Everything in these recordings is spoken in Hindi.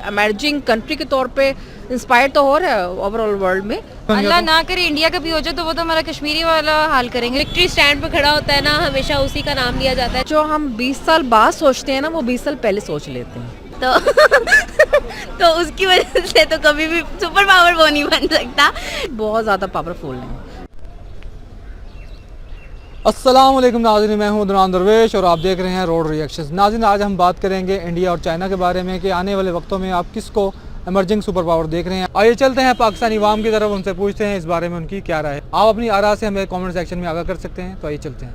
इमर्जिंग कंट्री के तौर पे इंस्पायर तो हो रहा है ओवरऑल वर्ल्ड में। अल्लाह ना करे इंडिया का भी हो जाए तो वो तो हमारा कश्मीरी वाला हाल करेंगे। विक्ट्री स्टैंड पे खड़ा होता है ना, हमेशा उसी का नाम लिया जाता है। जो हम 20 साल बाद सोचते हैं ना, वो 20 साल पहले सोच लेते हैं। तो उसकी वजह से तो कभी भी सुपर पावर वो नहीं बन सकता। बहुत ज़्यादा पावरफुल हैं। अस्सलाम वालेकुम नाज़रीन, मैं हूं दुरान दरवेश और आप देख रहे हैं रोड रिएक्शंस। नाज़रीन, आज हम बात करेंगे इंडिया और चाइना के बारे में कि आने वाले वक्तों में आप किसको इमर्जिंग सुपर पावर देख रहे हैं। आइए चलते हैं पाकिस्तानी अवाम की तरफ, उनसे पूछते हैं इस बारे में उनकी क्या राय है। आप अपनी आरा से हमें कमेंट सेक्शन में आगाह कर सकते हैं। तो आइए चलते हैं।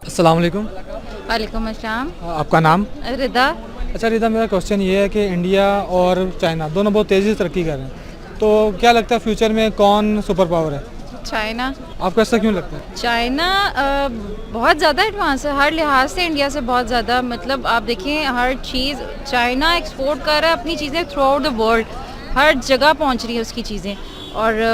अस्सलाम वालेकुम। वालेकुम अस्सलाम। आपका नाम? रिदा। अच्छा रिदा, मेरा क्वेश्चन ये है कि इंडिया और चाइना दोनों बहुत तेज़ी से तरक्की कर रहे हैं, तो क्या लगता है फ्यूचर में कौन सुपर पावर है? चाइना। आपको ऐसा क्यों लगता है? चाइना बहुत ज़्यादा एडवांस है हर लिहाज से इंडिया से बहुत ज़्यादा। मतलब आप देखें हर चीज़ चाइना एक्सपोर्ट कर रहा है अपनी चीज़ें थ्रू आउट द वर्ल्ड, हर जगह पहुंच रही है उसकी चीज़ें और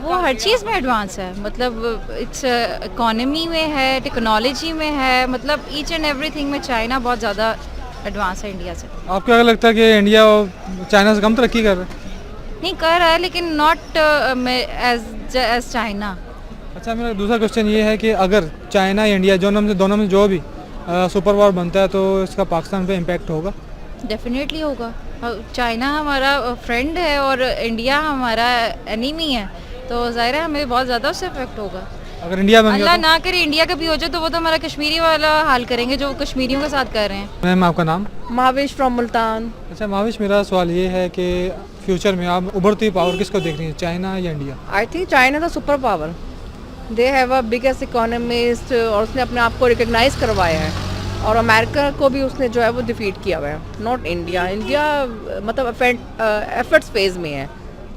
वो हर चीज़ में एडवांस है। मतलब इट्स इकोनॉमी में है, टेक्नोलॉजी में है, मतलब ईच एंड एवरीथिंग में चाइना बहुत ज़्यादा एडवांस है इंडिया से। आपको क्या लगता है कि इंडिया चाइना से कम तरक्की कर रहा है? नहीं कर रहा है लेकिन नॉट एज चाइना। अच्छा, मेरा दूसरा क्वेश्चन ये है कि अगर चाइना या इंडिया दोनों में जो भी सुपर पावर बनता है तो इसका पाकिस्तान पे इम्पैक्ट होगा? डेफिनेटली होगा। चाइना हमारा फ्रेंड है और इंडिया हमारा एनिमी है, तो ज़ाहिर है हमें बहुत ज़्यादा उससे इफेक्ट होगा। अगर इंडिया बन अल्लाह गया ना करे इंडिया का भी हो जाए तो वो तो हमारा कश्मीरी वाला हाल करेंगे जो कश्मीरियों के साथ कर रहे हैं। मैम आपका नाम? महावेश फ्रॉम मुल्तान। अच्छा महाविश, मेरा सवाल ये है कि फ्यूचर में आप उभरती पावर किसको देख रही हैं, चाइना या India? I think China the super power. They have a biggest economist और उसने अपने आप को रिकग्नाइज करवाया है और अमेरिका को भी उसने जो है वो डिफीट किया हुआ है। Not India. इंडिया मतलब एफर्ट्स फेज में है,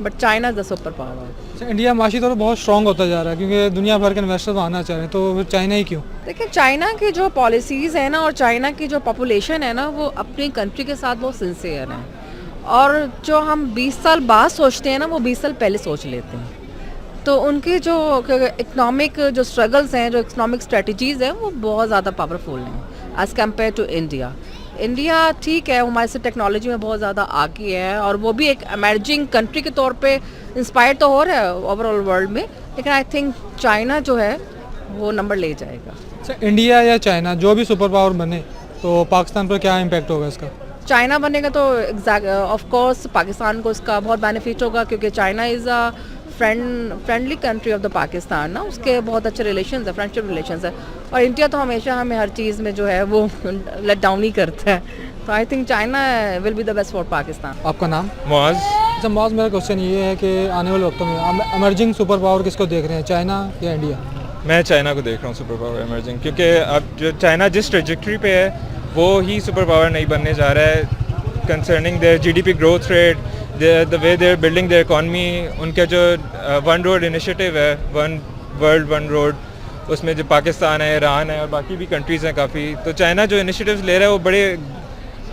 but China the super power. अच्छा, इंडिया माशी तौर पर बहुत स्ट्रॉन्ग होता जा रहा है क्योंकि दुनिया भर के इन्वेस्टर्स आना चाह रहे हैं, तो फिर चाइना ही क्यों? देखिए चाइना की जो पॉलिसीज़ है ना और चाइना की जो पॉपुलेशन है ना, वो अपनी कंट्री के साथ बहुत सिंसियर है और जो हम 20 साल बाद सोचते हैं ना, वो 20 साल पहले सोच लेते हैं। तो उनकी जो इकनॉमिक जो स्ट्रगल्स हैं, जो इकनॉमिक स्ट्रेटजीज़ हैं, वो बहुत ज़्यादा पावरफुल हैं as compare to India. India ठीक है, हमारे से टेक्नोलॉजी में बहुत ज़्यादा आगे है और वो भी एक इमर्जिंग कंट्री के तौर पे इंस्पायर तो हो रहा है ओवरऑल वर्ल्ड में, लेकिन आई थिंक चाइना जो है वो नंबर ले जाएगा। अच्छा, इंडिया या चाइना जो भी सुपर पावर बने तो पाकिस्तान पर क्या इम्पैक्ट होगा इसका? चाइना बनेगा तो ऑफ कोर्स पाकिस्तान को इसका बहुत बेनिफिट होगा क्योंकि China is a friendly country of the Pakistan ना, उसके बहुत अच्छे रिलेशंस है, फ्रेंडशिप रिलेशंस है। और इंडिया तो हमेशा हमें हर चीज़ में जो है वो लेट डाउन ही करता है। तो आई think China will be the best for Pakistan. आपका नाम? मुआज़। अच्छा मुआज़, मेरा क्वेश्चन ये है कि आने वाले वक्तों में इमर्जिंग सुपर पावर किसको देख रहे हैं, चाइना या इंडिया? मैं चाइना को देख रहा हूँ सुपर पावर इमर्जिंग, क्योंकि अब जो चाइना जिस ट्रेजेक्टरी पे है वो ही सुपर पावर नहीं बनने जा रहा है। Concerning their GDP growth rate, the way they're building their economy, उनका जो वन रोड इनिशिएटिव है, वन वर्ल्ड वन रोड, उसमें जो पाकिस्तान है, ईरान है और बाकी भी कंट्रीज़ हैं काफ़ी, तो चाइना जो इनिशिएटिव्स ले रहा है वो बड़े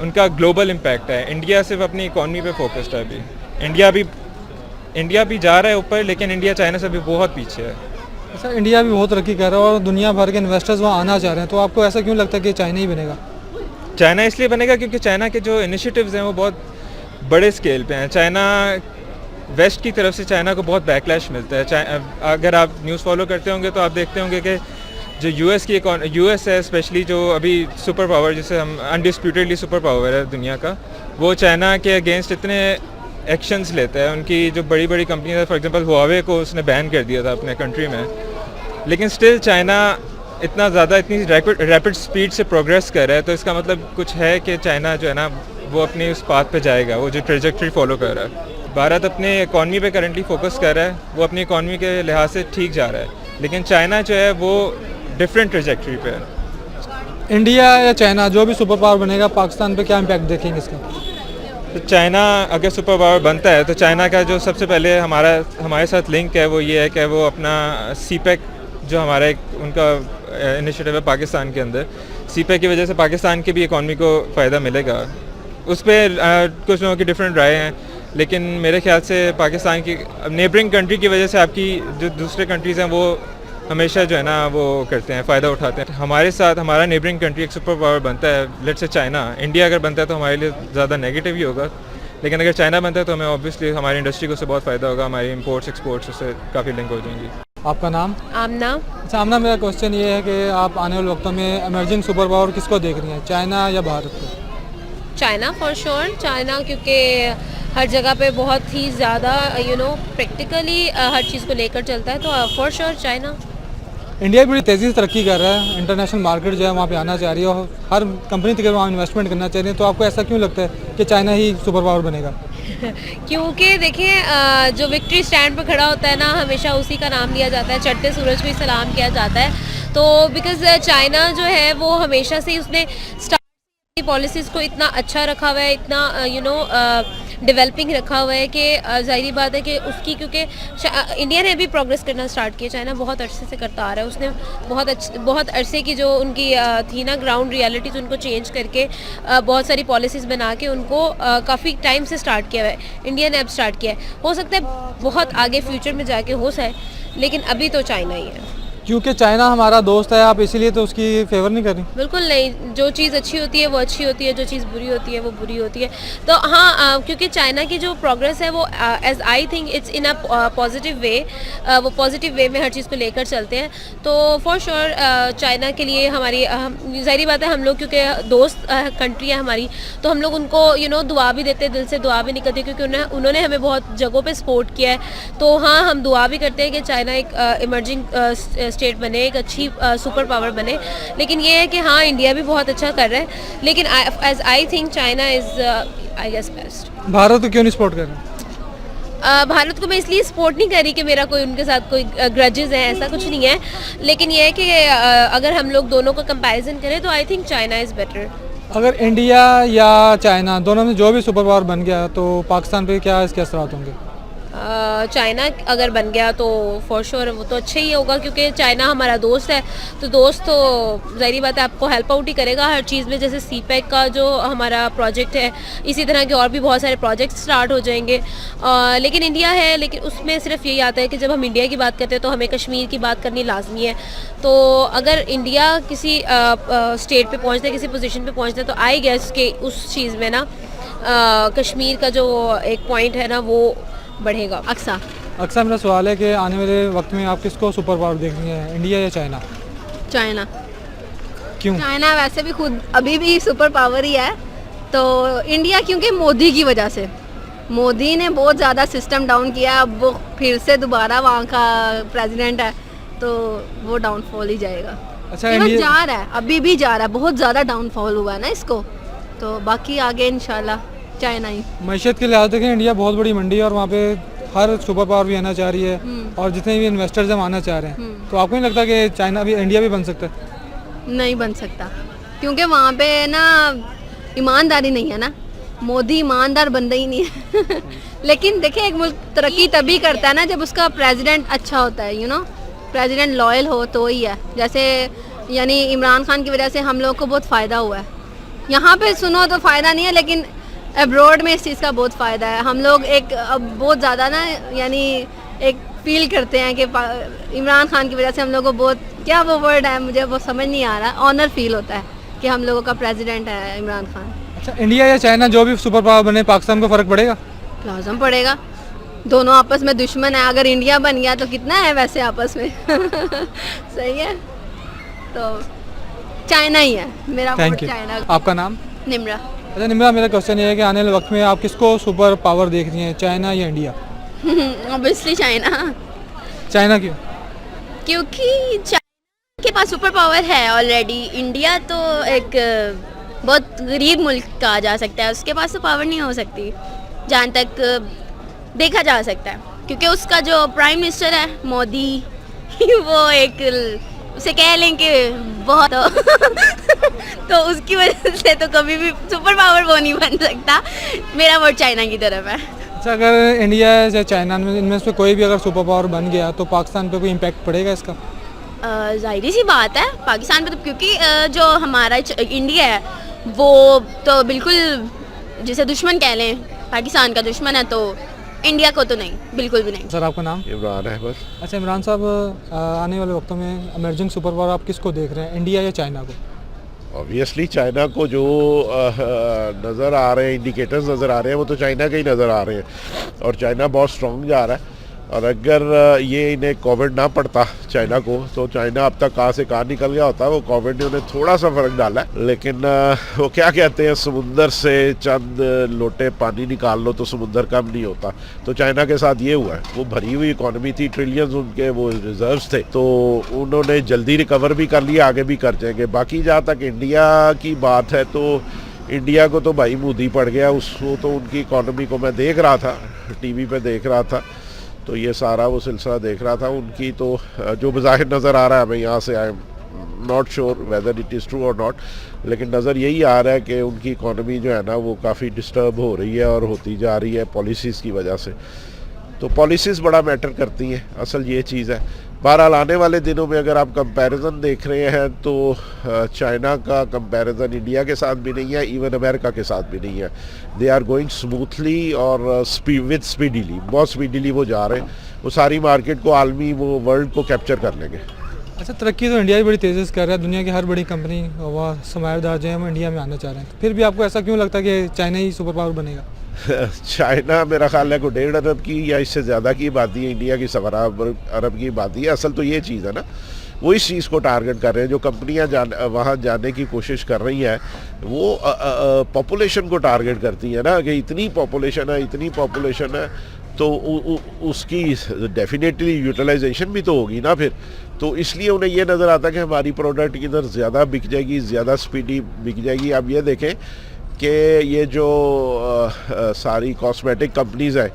उनका ग्लोबल इम्पैक्ट है। इंडिया सिर्फ अपनी इकॉनमी पे फोकस्ड है अभी। इंडिया भी जा रहा है ऊपर, लेकिन इंडिया चाइना से भी बहुत पीछे है। अच्छा, इंडिया भी बहुत तरक्की कर रहा है और दुनिया भर के इन्वेस्टर्स वहाँ आना चाह रहे हैं, तो आपको ऐसा क्यों लगता है कि चाइना ही बनेगा? चाइना इसलिए बनेगा क्योंकि चाइना के जो इनिशिएटिव्स हैं वो बहुत बड़े स्केल पे हैं। चाइना वेस्ट की तरफ से चाइना को बहुत बैकलैश मिलता है। अगर आप न्यूज़ फॉलो करते होंगे तो आप देखते होंगे कि जो यूएस है स्पेशली, जो अभी सुपर पावर जिसे हम अनडिस्प्यूटेडली सुपर पावर है दुनिया का, वो चाइना के अगेंस्ट इतने एक्शंस लेता है। उनकी जो बड़ी बड़ी कंपनीज है, फॉर एग्जांपल हुआवे को उसने बैन कर दिया था अपने कंट्री में, लेकिन स्टिल चाइना इतना ज़्यादा इतनी रैपिड स्पीड से प्रोग्रेस कर रहा है, तो इसका मतलब कुछ है कि चाइना जो है ना वो अपनी उस पाथ पे जाएगा, वो जो ट्रेजेक्ट्री फॉलो कर रहा है। भारत अपने इकॉनमी पे करंटली फोकस कर रहा है, वो अपनी इकॉनमी के लिहाज से ठीक जा रहा है, लेकिन चाइना जो है वो डिफरेंट ट्रेजेक्ट्री पे है। इंडिया या चाइना जो भी सुपर पावर बनेगा, पाकिस्तान पे क्या इम्पैक्ट देखेंगे इसका? तो चाइना अगर सुपर पावर बनता है तो चाइना का जो सबसे पहले हमारे साथ लिंक है वो ये है कि वो अपना सीपेक जो हमारा एक उनका इनिशिएटिव है पाकिस्तान के अंदर, सीपैक की वजह से पाकिस्तान की भी इकॉनमी को फ़ायदा मिलेगा। उस पर कुछ लोगों की डिफरेंट राय हैं, लेकिन मेरे ख्याल से पाकिस्तान की नेबरिंग कंट्री की वजह से आपकी जो दूसरे कंट्रीज़ हैं वो हमेशा जो है ना वो करते हैं, फ़ायदा उठाते हैं। हमारे साथ हमारा नेबरिंग कंट्री एक सुपर पावर बनता है, लेट्स से चाइना, इंडिया अगर बनता है तो हमारे लिए ज़्यादा नेगेटिव ही होगा, लेकिन अगर चाइना बनता है तो हमें ऑब्वियसली हमारी इंडस्ट्री को उससे बहुत फ़ायदा होगा, हमारी इंपोर्ट्स एक्सपोर्ट्स उससे काफ़ी लिंक हो जाएंगी। आपका नाम? आमना। अच्छा आमना, मेरा क्वेश्चन ये है कि आप आने वाले वक्तों में एमर्जिंग सुपर पावर किसको देख रही हैं, चाइना या भारत को? चाइना फॉर श्योर, चाइना क्योंकि हर जगह पे बहुत ही ज़्यादा प्रैक्टिकली हर चीज़ को लेकर चलता है, तो फॉर श्योर चाइना। इंडिया भी बड़ी तेज़ी से तरक्की कर रहा है, इंटरनेशनल मार्केट जो है वहाँ पे आना चाह रही है और हर कंपनी तक वहाँ इन्वेस्टमेंट करना चाह रही है, तो आपको ऐसा क्यों लगता है कि चाइना ही सुपर पावर बनेगा? क्योंकि देखिए जो विक्ट्री स्टैंड पर खड़ा होता है ना, हमेशा उसी का नाम लिया जाता है, चढ़ते सूरज को ही सलाम किया जाता है। तो बिकॉज चाइना जो है वो हमेशा से ही उसने पॉलिसीज़ को इतना अच्छा रखा हुआ है, इतना डेवलपिंग रखा हुआ है कि ज़ाहिरी बात है कि उसकी, क्योंकि इंडिया ने भी प्रोग्रेस करना स्टार्ट किया, चाइना बहुत अरसे से करता आ रहा है। उसने बहुत अरसे की जो उनकी थी ना ग्राउंड रियलिटीज़, उनको चेंज करके बहुत सारी पॉलिसीज़ बना के उनको काफ़ी टाइम से स्टार्ट किया हुआ है। इंडिया ने अब स्टार्ट किया है, हो सकता है बहुत आगे फ्यूचर में जाके हो जाए, लेकिन अभी तो चाइना ही है। क्योंकि चाइना हमारा दोस्त है, आप इसीलिए तो उसकी फेवर नहीं कर रही? बिल्कुल नहीं, जो चीज़ अच्छी होती है वो अच्छी होती है, जो चीज़ बुरी होती है वो बुरी होती है। तो हाँ, क्योंकि चाइना की जो प्रोग्रेस है वो as I think it's in a positive way, वो पॉजिटिव वे में हर चीज़ को लेकर चलते हैं। तो फॉर श्योर चाइना के लिए हमारी ज़ाहिर बात है, हम लोग क्योंकि दोस्त कंट्री है हमारी, तो हम लोग उनको दुआ भी देते हैं, दिल से दुआ भी नहीं करते, क्योंकि उन्होंने हमें बहुत जगहों पर सपोर्ट किया है। तो हाँ, हम दुआ भी करते हैं कि चाइना एक इमर्जिंग स्टेट बने, एक अच्छी सुपर पावर बने। लेकिन ये है कि हाँ, इंडिया भी बहुत अच्छा कर रहा है, लेकिन as I think China is I guess best. Bharat को क्यों नहीं सपोर्ट कर रहे? भारत को मैं इसलिए सपोर्ट नहीं कर रही कि मेरा कोई उनके साथ कोई ग्रजेस है, ऐसा कुछ नहीं है। लेकिन ये है कि अगर हम लोग दोनों का कंपैरिजन करें तो आई थिंक चाइना इज़ बेटर। अगर इंडिया या चाइना दोनों में जो भी सुपर पावर बन गया तो पाकिस्तान पे क्या इसके असरात होंगे? चाइना अगर बन गया तो फॉर श्योर वो तो अच्छा ही होगा, क्योंकि चाइना हमारा दोस्त है, तो दोस्त तो ज़ाहिर बात है आपको हेल्प आउट ही करेगा हर चीज़ में। जैसे सीपैक का जो हमारा प्रोजेक्ट है, इसी तरह के और भी बहुत सारे प्रोजेक्ट स्टार्ट हो जाएंगे। लेकिन इंडिया है, लेकिन उसमें सिर्फ यही आता है कि जब हम इंडिया की बात करते हैं तो हमें कश्मीर की बात करनी लाजमी है। तो अगर इंडिया किसी स्टेट पे पहुँचता है, किसी पोजीशन पे पहुँचता है, तो आई गेस कि उस चीज़ में ना कश्मीर का जो एक पॉइंट है ना वो बढ़ेगा। अक्सर मेरा सवाल है कि आने वाले वक्त में आप किसको सुपर पावर देख रही हैं, इंडिया या चाइना? चाइना। क्यों? चाइना वैसे भी खुद अभी भी सुपर पावर ही है, तो इंडिया क्योंकि मोदी की वजह से, मोदी ने बहुत ज़्यादा सिस्टम डाउन किया, अब वो फिर से दोबारा वहाँ का प्रेसिडेंट है, तो वो डाउनफॉल ही जाएगा। अच्छा, इंडिया जा रहा है, अभी भी जा रहा है, बहुत ज़्यादा डाउनफॉल हुआ है ना इसको, तो बाकी आगे इंशाल्लाह चाइना ही। मैशियत के लिहाज देखें इंडिया बहुत बड़ी मंडी है और वहाँ पे हर सुपर पावर भी आना चाह रही है और जितने भी इन्वेस्टर्स हम आना चाह रहे हैं, तो आपको नहीं लगता कि चाइना भी इंडिया भी बन सकता है? नहीं बन सकता, क्योंकि वहाँ पे ना ईमानदारी नहीं है ना, मोदी ईमानदार बंदा ही नहीं है। लेकिन देखिए, एक मुल्क तरक्की तभी करता है ना जब उसका प्रेसिडेंट अच्छा होता है, प्रेसिडेंट लॉयल हो तो ही है। जैसे यानी इमरान खान की वजह से हम लोग को बहुत फ़ायदा हुआ है, यहाँ पे सुनो तो फ़ायदा नहीं है, लेकिन अब्रॉड में इस चीज़ का बहुत फ़ायदा है। हम लोग एक अब बहुत ज़्यादा ना यानी एक फील करते हैं कि इमरान खान की वजह से हम लोग को बहुत, क्या वो वर्ड है मुझे वो समझ नहीं आ रहा, ऑनर फील होता है कि हम लोगों का प्रेसिडेंट है इमरान खान। अच्छा, इंडिया या चाइना जो भी सुपर पावर बने, पाकिस्तान को फ़र्क पड़ेगा? लाजम पड़ेगा, दोनों आपस में दुश्मन है। अगर इंडिया बन गया तो कितना है वैसे आपस में। सही है, तो चाइना ही है मेरा वोट, चाइना। आपका नाम? निम्रा। अच्छा निम्रा, मेरा क्वेश्चन ये है कि आने वाले वक्त में आप किसको सुपर पावर देख रही हैं, चाइना या इंडिया? Obviously China. चाइना क्यों? क्योंकि चाइना के पास सुपर पावर है ऑलरेडी। इंडिया तो एक बहुत गरीब मुल्क कहा जा सकता है, उसके पास तो पावर नहीं हो सकती जहाँ तक देखा जा सकता है, क्योंकि उसका जो प्राइम मिनिस्टर है मोदी, वो एक उसे कह लें कि बहुत तो उसकी वजह से तो कभी भी सुपर पावर वो नहीं बन सकता। मेरा वोट चाइना की तरफ है। अच्छा, अगर इंडिया या चाइना में इनमें से कोई भी अगर सुपर पावर बन गया तो पाकिस्तान पे कोई इम्पैक्ट पड़ेगा इसका? जाहिर सी बात है पाकिस्तान पे तो, क्योंकि जो हमारा इंडिया है वो तो बिल्कुल जिसे दुश्मन कह लें, पाकिस्तान का दुश्मन है, तो इंडिया को तो नहीं, बिल्कुल भी नहीं। सर आपका नाम? इमरान अहमद। अच्छा इमरान साहब, आने वाले वक्तों में इमर्जिंग सुपर पावर आप किसको देख रहे हैं, इंडिया या चाइना को? ऑब्वियसली चाइना को जो नज़र आ रहे हैं, इंडिकेटर्स नज़र आ रहे हैं, वो तो चाइना के ही नज़र आ रहे हैं और चाइना बहुत स्ट्रॉन्ग जा रहा है। और अगर ये इन्हें कोविड ना पड़ता चाइना को, तो चाइना अब तक कहाँ से कहाँ निकल गया होता। वो कोविड ने उन्हें थोड़ा सा फ़र्क डाला है, लेकिन वो क्या कहते हैं, समुंदर से चंद लोटे पानी निकाल लो तो समुंदर कम नहीं होता। तो चाइना के साथ ये हुआ है, वो भरी हुई इकॉनमी थी, ट्रिलियंस उनके वो रिजर्व्स थे, तो उन्होंने जल्दी रिकवर भी कर लिया, आगे भी कर जाएंगे। बाकी जहाँ तक इंडिया की बात है, तो इंडिया को तो भाई मोदी पड़ गया, उसको तो उनकी इकॉनमी को मैं देख रहा था, टीवी पे देख रहा था, तो ये सारा वो सिलसिला देख रहा था उनकी। तो जो बज़ाहिर नज़र आ रहा है, मैं यहाँ से I am not sure whether it is true और नॉट, लेकिन नज़र यही आ रहा है कि उनकी इकॉनमी जो है ना वो काफ़ी डिस्टर्ब हो रही है और होती जा रही है पॉलिसीज़ की वजह से। तो पॉलिसीज़ बड़ा मैटर करती हैं, असल ये चीज़ है। बहरहाल आने वाले दिनों में अगर आप कंपैरिजन देख रहे हैं, तो चाइना का कंपैरिजन इंडिया के साथ भी नहीं है, इवन अमेरिका के साथ भी नहीं है। दे आर गोइंग स्मूथली और विद स्पीडीली, बहुत स्पीडीली वो जा रहे हैं। वो सारी मार्केट को, आलमी वो वर्ल्ड को कैप्चर कर लेंगे। अच्छा, तरक्की तो इंडिया भी बड़ी तेज़ी से कर रहा है, दुनिया की हर बड़ी कंपनी व सरमायादार जो है वो इंडिया में आना चाह रहे हैं, फिर भी आपको ऐसा क्यों लगता है कि चाइना ही सुपर पावर बनेगा? चाइना मेरा ख्याल है को 1.5 अरब की या इससे ज़्यादा की आबादी है, इंडिया की 17 अरब की आबादी है। असल तो ये चीज़ है ना, वो इस चीज़ को टारगेट कर रहे हैं। जो कंपनियां वहाँ जाने की कोशिश कर रही हैं, वो पॉपुलेशन को टारगेट करती हैं ना, कि इतनी पॉपुलेशन है तो उसकी डेफिनेटली यूटिलाइजेशन भी तो होगी ना फिर। तो इसलिए उन्हें ये नज़र आता है कि हमारी प्रोडक्ट इधर ज़्यादा बिक जाएगी, ज़्यादा स्पीडी बिक जाएगी। अब ये देखें कि ये जो सारी कॉस्मेटिक कंपनीज़ हैं,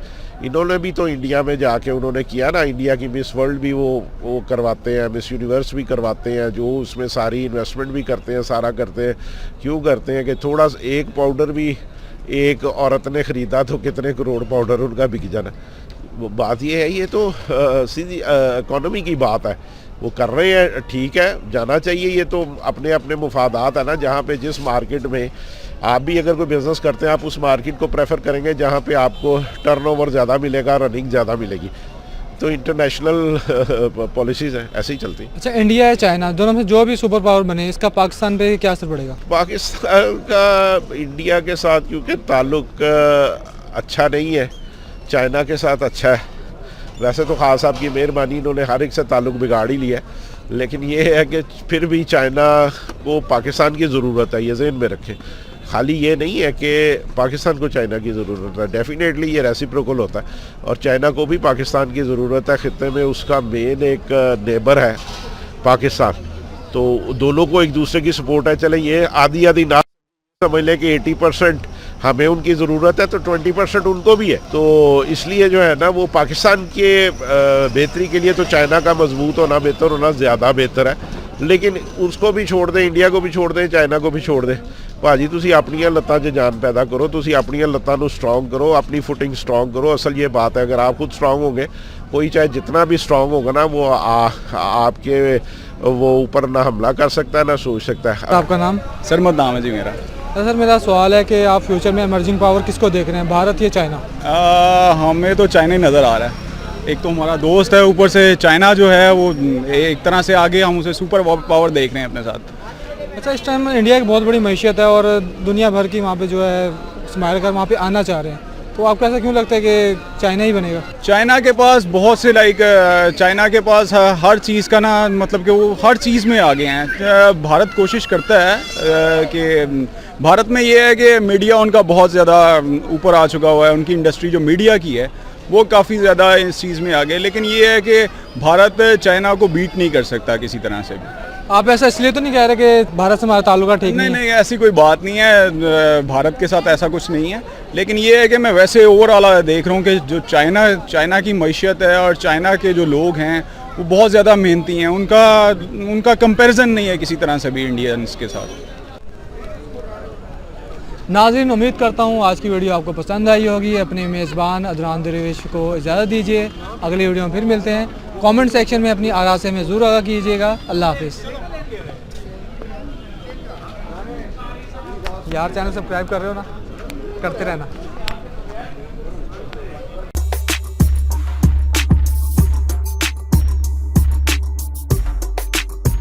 इन्होंने भी तो इंडिया में जाके उन्होंने किया ना, इंडिया की मिस वर्ल्ड भी वो करवाते हैं, मिस यूनिवर्स भी करवाते हैं, जो उसमें सारी इन्वेस्टमेंट भी करते हैं, सारा करते हैं। क्यों करते हैं कि थोड़ा सा एक पाउडर भी एक औरत ने ख़रीदा तो कितने करोड़ पाउडर उनका बिक जाना। वो बात ये है, ये तो सीधी इकॉनमी की बात है। वो कर रहे हैं, ठीक है, जाना चाहिए। ये तो अपने अपने मुफादात है ना, जहाँ पे जिस मार्केट में आप भी अगर कोई बिज़नेस करते हैं, आप उस मार्केट को प्रेफर करेंगे जहाँ पे आपको टर्नओवर ज़्यादा मिलेगा, रनिंग ज़्यादा मिलेगी। तो इंटरनेशनल पॉलिसीज़ हैं, ऐसे ही चलती हैं। अच्छा, इंडिया या चाइना दोनों में जो भी सुपर पावर बने, इसका पाकिस्तान पे क्या असर पड़ेगा? पाकिस्तान का इंडिया के साथ क्योंकि ताल्लुक़ अच्छा नहीं है, चाइना के साथ अच्छा है। वैसे तो खान साहब की मेहरबानी, इन्होंने हर एक से ताल्लुक़ बिगाड़ ही लिया, लेकिन ये है कि फिर भी चाइना को पाकिस्तान की ज़रूरत है, ये ज़हन में रखें। खाली ये नहीं है कि पाकिस्तान को चाइना की ज़रूरत है, डेफिनेटली ये रेसिप्रोकल होता है, और चाइना को भी पाकिस्तान की ज़रूरत है। ख़ित्ते में उसका मेन एक नेबर है पाकिस्तान, तो दोनों को एक दूसरे की सपोर्ट है। चले ये आधी ना समझ लें कि 80% हमें उनकी ज़रूरत है, तो 20% उनको भी है। तो इसलिए जो है ना, वो पाकिस्तान के बेहतरी के लिए तो चाइना का मजबूत होना, बेहतर होना ज़्यादा बेहतर है। लेकिन उसको भी छोड़ दें, इंडिया को भी छोड़ दें, चाइना को भी छोड़ दें, भाजी तुसी अपनियां लत्तां 'च जान पैदा करो, तुसी अपनियां लत्तां नूं स्ट्रॉन्ग करो, अपनी फुटिंग स्ट्रॉन्ग करो। असल ये बात है, अगर आप खुद स्ट्रॉन्ग होंगे, कोई चाहे जितना भी स्ट्रॉन्ग होगा ना, वो आपके वो ऊपर ना हमला कर सकता है, ना सोच सकता है। आपका नाम? सरमद नाम है जी मेरा। सर, मेरा सवाल है कि आप फ्यूचर में इमर्जिंग पावर किसको देख रहे हैं, भारत या चाइना? हमें तो चाइना ही नज़र आ रहा है। एक तो हमारा दोस्त है, ऊपर से चाइना जो है वो एक तरह से आगे, हम उसे सुपर पावर देख रहे हैं अपने साथ। अच्छा, इस टाइम इंडिया की बहुत बड़ी मैशियत है और दुनिया भर की वहाँ पे जो है स्माइल कर वहाँ पे आना चाह रहे हैं, तो आपको ऐसा क्यों लगता है कि चाइना ही बनेगा? चाइना के पास बहुत से चाइना के पास हर चीज़ का ना, मतलब कि वो हर चीज़ में आगे हैं। भारत कोशिश करता है कि भारत में ये है कि मीडिया उनका बहुत ज़्यादा ऊपर आ चुका हुआ है, उनकी इंडस्ट्री जो मीडिया की है वो काफ़ी ज़्यादा इस चीज़ में आगे। लेकिन ये है कि भारत चाइना को बीट नहीं कर सकता किसी तरह से भी। आप ऐसा इसलिए तो नहीं कह रहे कि भारत से हमारा ताल्लुका ठीक नहीं, ऐसी कोई बात नहीं है, भारत के साथ ऐसा कुछ नहीं है। लेकिन ये है कि मैं वैसे ओवरऑल देख रहा हूँ कि जो चाइना की मैशियत है और चाइना के जो लोग हैं वो बहुत ज़्यादा मेहनती हैं, उनका कंपैरिजन नहीं है किसी तरह से भी इंडियंस के साथ। नाज़रीन, उम्मीद करता हूँ आज की वीडियो आपको पसंद आई होगी। अपने मेज़बान अदनान दरवेश को इजाज़त दीजिए, अगली वीडियो में फिर मिलते हैं। कमेंट सेक्शन में अपनी आरा से हमें ज़रूर आगाह कीजिएगा। अल्लाह हाफिज़। यार चैनल सब्सक्राइब कर रहे हो ना, करते रहना।